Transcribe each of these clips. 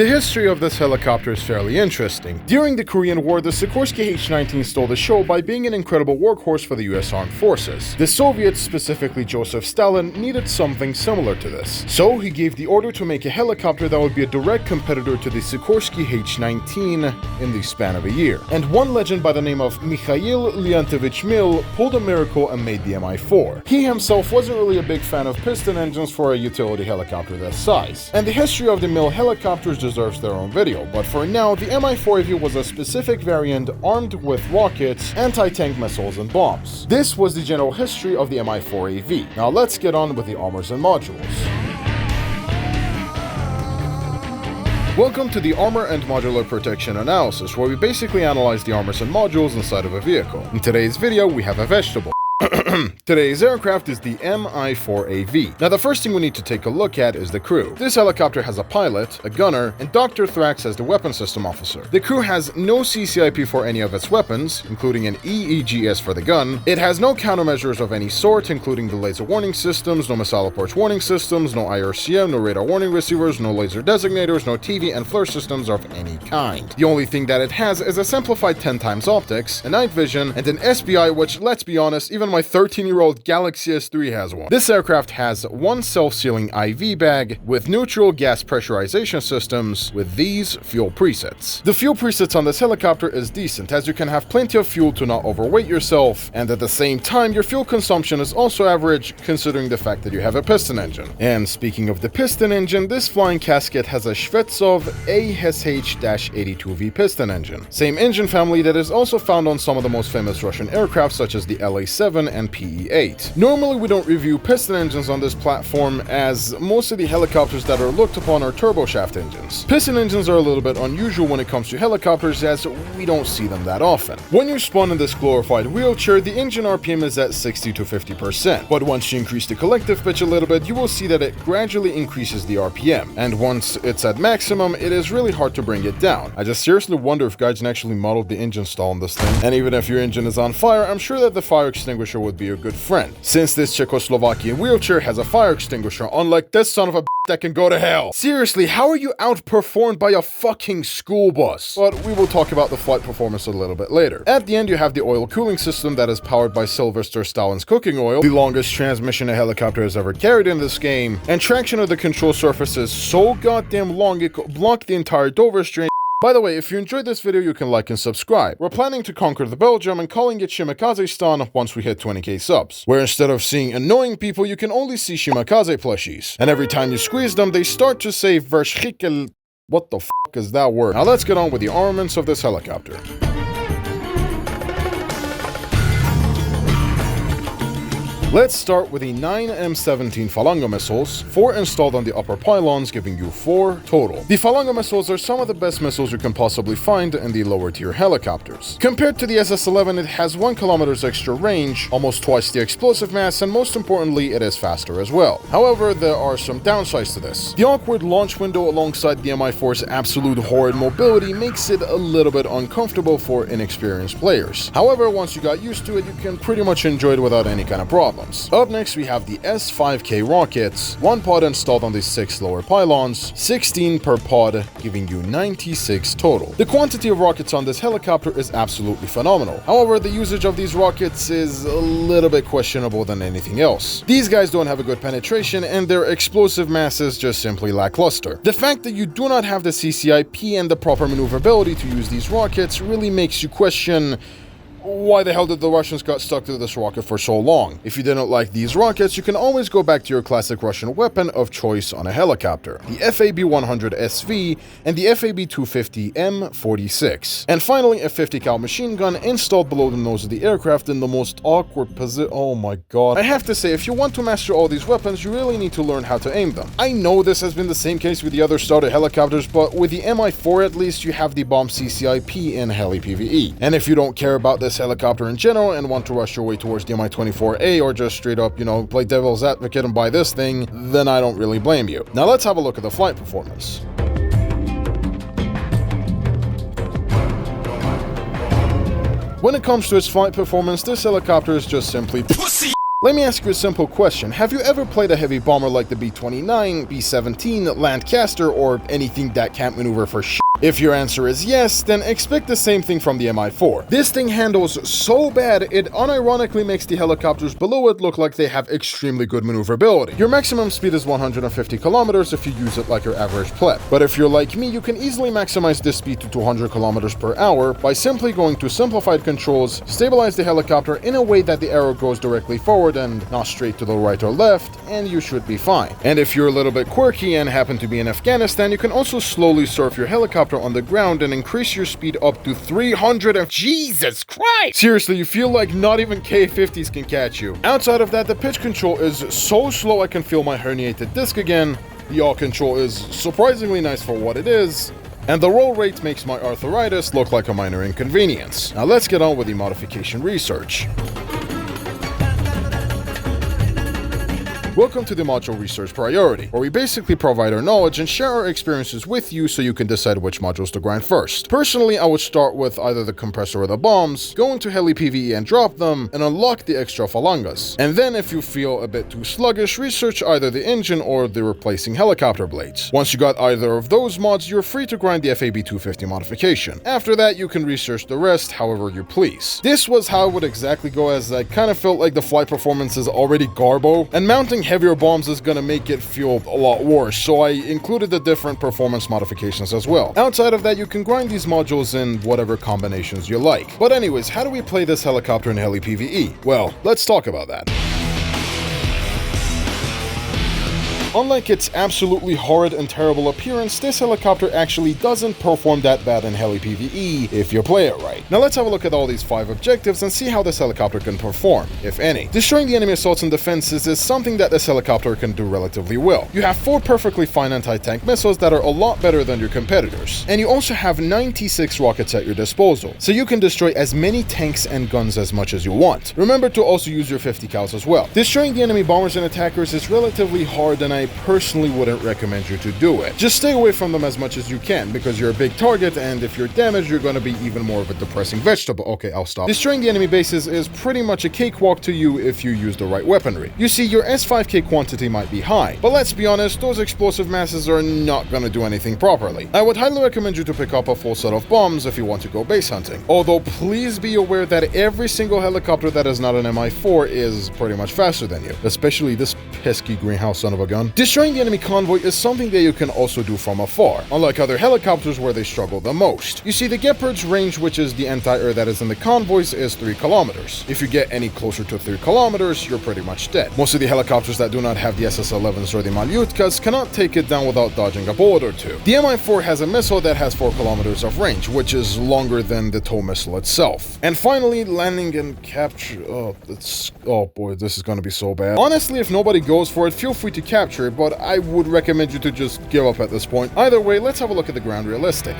The history of this helicopter is fairly interesting. During the Korean War, the Sikorsky H-19 stole the show by being an incredible workhorse for the US Armed Forces. The Soviets, specifically Joseph Stalin, needed something similar to this. So he gave the order to make a helicopter that would be a direct competitor to the Sikorsky H-19 in the span of a year. And one legend by the name of Mikhail Leontovich Mil pulled a miracle and made the Mi-4. He himself wasn't really a big fan of piston engines for a utility helicopter this size. And the history of the Mil helicopters deserves their own video, but for now, the Mi-4AV was a specific variant armed with rockets, anti-tank missiles, and bombs. This was the general history of the Mi-4AV. Now let's get on with the armors and modules. Welcome to the Armor and Modular Protection Analysis, where we basically analyze the armors and modules inside of a vehicle. In today's video, we have a vegetable. Today's aircraft is the Mi-4AV. Now the first thing we need to take a look at is the crew. This helicopter has a pilot, a gunner, and Dr. Thrax as the weapon system officer. The crew has no CCIP for any of its weapons, including an EEGS for the gun. It has no countermeasures of any sort, including the laser warning systems, no missile approach warning systems, no IRCM, no radar warning receivers, no laser designators, no TV and FLIR systems of any kind. The only thing that it has is a simplified 10x optics, a night vision, and an SBI, which, let's be honest, even my 13-year-old Galaxy S3 has one. This aircraft has one self-sealing IV bag with neutral gas pressurization systems with these fuel presets. The fuel presets on this helicopter is decent, as you can have plenty of fuel to not overweight yourself, and at the same time your fuel consumption is also average considering the fact that you have a piston engine. And speaking of the piston engine, this flying casket has a Shvetsov ASH-82V piston engine. Same engine family that is also found on some of the most famous Russian aircraft such as the LA-7 and PE-8. Normally we don't review piston engines on this platform, as most of the helicopters that are looked upon are turboshaft engines. Piston engines are a little bit unusual when it comes to helicopters, as we don't see them that often. When you spawn in this glorified wheelchair, the engine RPM is at 60 to 50%, but once you increase the collective pitch a little bit, you will see that it gradually increases the RPM, and once it's at maximum, it is really hard to bring it down. I just seriously wonder if guys actually modeled the engine stall on this thing. And even if your engine is on fire, I'm sure that the fire extinguisher would be a good friend, since this Czechoslovakian wheelchair has a fire extinguisher, unlike this son of a that can go to hell. Seriously, how are you outperformed by a fucking school bus? But we will talk about the flight performance a little bit later. At the end, you have the oil cooling system that is powered by Sylvester Stallin's cooking oil, the longest transmission a helicopter has ever carried in this game, and traction of the control surface is so goddamn long it could block the entire Dover Strait. By the way, if you enjoyed this video, you can like and subscribe. We're planning to conquer the Belgium and calling it Shimakaze-stan once we hit 20k subs, where instead of seeing annoying people, you can only see Shimakaze plushies. And every time you squeeze them, they start to say Verschikel. What the fuck is that word? Now let's get on with the armaments of this helicopter. Let's start with the 9 M17 Falango missiles, 4 installed on the upper pylons, giving you 4 total. The Falango missiles are some of the best missiles you can possibly find in the lower tier helicopters. Compared to the SS-11, it has 1 kilometer extra range, almost twice the explosive mass, and most importantly, it is faster as well. However, there are some downsides to this. The awkward launch window alongside the Mi-4's absolute horrid mobility makes it a little bit uncomfortable for inexperienced players. However, once you got used to it, you can pretty much enjoy it without any kind of problem. Up next, we have the S5K rockets, 1 pod installed on the 6 lower pylons, 16 per pod, giving you 96 total. The quantity of rockets on this helicopter is absolutely phenomenal. However, the usage of these rockets is a little bit questionable than anything else. These guys don't have a good penetration, and their explosive mass is just simply lackluster. The fact that you do not have the CCIP and the proper maneuverability to use these rockets really makes you question why the hell did the Russians got stuck to this rocket for so long? If you didn't like these rockets, you can always go back to your classic Russian weapon of choice on a helicopter, the FAB-100 SV and the FAB-250 M46. And finally, a 50 cal machine gun installed below the nose of the aircraft in the most awkward position. Oh my god. I have to say, if you want to master all these weapons, you really need to learn how to aim them. I know this has been the same case with the other starter helicopters, but with the Mi-4 at least, you have the bomb CCIP in Heli PvE. And if you don't care about this helicopter in general and want to rush your way towards the Mi-24A or just straight up, play devil's advocate and buy this thing, then I don't really blame you. Now let's have a look at the flight performance. When it comes to its flight performance, this helicopter is just simply pussy. Let me ask you a simple question. Have you ever played a heavy bomber like the B-29, B-17, Lancaster, or anything that can't maneuver for shit? If your answer is yes, then expect the same thing from the Mi-4. This thing handles so bad, it unironically makes the helicopters below it look like they have extremely good maneuverability. Your maximum speed is 150 kilometers if you use it like your average pleb. But if you're like me, you can easily maximize this speed to 200 kilometers per hour by simply going to simplified controls, stabilize the helicopter in a way that the arrow goes directly forward and not straight to the right or left, and you should be fine. And if you're a little bit quirky and happen to be in Afghanistan, you can also slowly surf your helicopter on the ground and increase your speed up to 300 and Jesus Christ! Seriously, you feel like not even K-50s can catch you. Outside of that, the pitch control is so slow I can feel my herniated disc again. The yaw control is surprisingly nice for what it is. And the roll rate makes my arthritis look like a minor inconvenience. Now let's get on with the modification research. Welcome to the Module Research Priority, where we basically provide our knowledge and share our experiences with you so you can decide which modules to grind first. Personally, I would start with either the compressor or the bombs, go into Heli PvE and drop them, and unlock the extra phalangas. And then if you feel a bit too sluggish, research either the engine or the replacing helicopter blades. Once you got either of those mods, you're free to grind the FAB 250 modification. After that, you can research the rest however you please. This was how it would exactly go, as I kind of felt like the flight performance is already garbo, and mounting heavier bombs is gonna make it feel a lot worse, so I included the different performance modifications as well. Outside of that, you can grind these modules in whatever combinations you like. But anyways, how do we play this helicopter in Heli PvE? Well, let's talk about that. Unlike its absolutely horrid and terrible appearance, this helicopter actually doesn't perform that bad in Heli PvE if you play it right. Now let's have a look at all these 5 objectives and see how this helicopter can perform, if any. Destroying the enemy assaults and defenses is something that this helicopter can do relatively well. You have 4 perfectly fine anti-tank missiles that are a lot better than your competitors. And you also have 96 rockets at your disposal, so you can destroy as many tanks and guns as much as you want. Remember to also use your 50 cals as well. Destroying the enemy bombers and attackers is relatively hard, and I personally wouldn't recommend you to do it. Just stay away from them as much as you can, because you're a big target, and if you're damaged, you're going to be even more of a depressing vegetable. Okay, I'll stop. Destroying the enemy bases is pretty much a cakewalk to you if you use the right weaponry. You see, your S5K quantity might be high, but let's be honest, those explosive masses are not going to do anything properly. I would highly recommend you to pick up a full set of bombs if you want to go base hunting. Although, please be aware that every single helicopter that is not an Mi-4 is pretty much faster than you, especially this pesky greenhouse son of a gun. Destroying the enemy convoy is something that you can also do from afar, unlike other helicopters where they struggle the most. You see, the Gepard's range, which is the anti-air that is in the convoys, is 3 kilometers. If you get any closer to 3 kilometers, you're pretty much dead. Most of the helicopters that do not have the SS-11s or the Malyutkas cannot take it down without dodging a bullet or 2. The Mi-4 has a missile that has 4 kilometers of range, which is longer than the tow missile itself. And finally, landing and capture. Oh boy, this is gonna be so bad. Honestly, if nobody goes for it, feel free to capture it, but I would recommend you to just give up at this point. Either way, let's have a look at the ground realistic.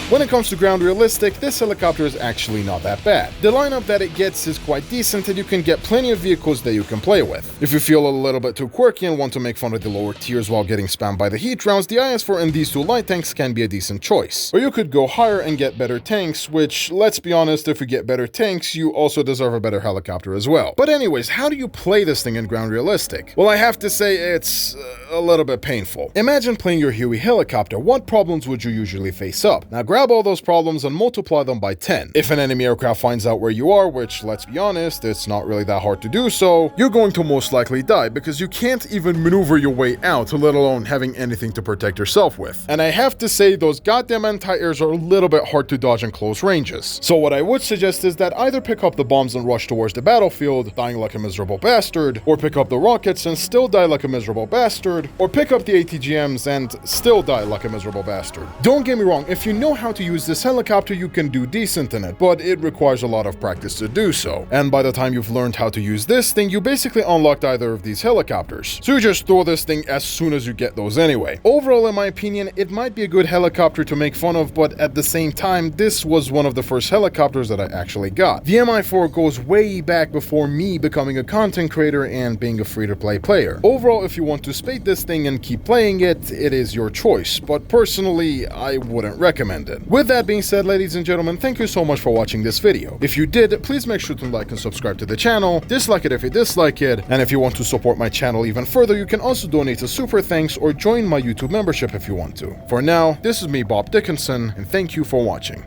When it comes to ground realistic, this helicopter is actually not that bad. The lineup that it gets is quite decent, and you can get plenty of vehicles that you can play with. If you feel a little bit too quirky and want to make fun of the lower tiers while getting spammed by the heat rounds, the IS-4 and these 2 light tanks can be a decent choice. Or you could go higher and get better tanks, which, let's be honest, if you get better tanks, you also deserve a better helicopter as well. But anyways, how do you play this thing in ground realistic? Well, I have to say it's a little bit painful. Imagine playing your Huey helicopter. What problems would you usually face up? Now grab all those problems and multiply them by 10. If an enemy aircraft finds out where you are, which, let's be honest, it's not really that hard to do so, you're going to most likely die, because you can't even maneuver your way out, let alone having anything to protect yourself with. And I have to say, those goddamn anti-airs are a little bit hard to dodge in close ranges. So what I would suggest is that either pick up the bombs and rush towards the battlefield, dying like a miserable bastard, or pick up the rockets and still die like a miserable bastard, or pick up the ATGMs and still die like a miserable bastard. Don't get me wrong, if you know how to use this helicopter, you can do decent in it, but it requires a lot of practice to do so. And by the time you've learned how to use this thing, you basically unlocked either of these helicopters. So you just throw this thing as soon as you get those anyway. Overall, in my opinion, it might be a good helicopter to make fun of, but at the same time, this was one of the first helicopters that I actually got. The Mi-4 goes way back before me becoming a content creator and being a free-to-play player. Overall, if you want to spate this thing and keep playing it, it is your choice, but personally, I wouldn't recommend it. it. With that being said, ladies and gentlemen, thank you so much for watching this video. If you did, please make sure to like and subscribe to the channel, dislike it if you dislike it, and if you want to support my channel even further, you can also donate a super thanks or join my YouTube membership if you want to. For now, this is me, Bob Dickinson, and thank you for watching.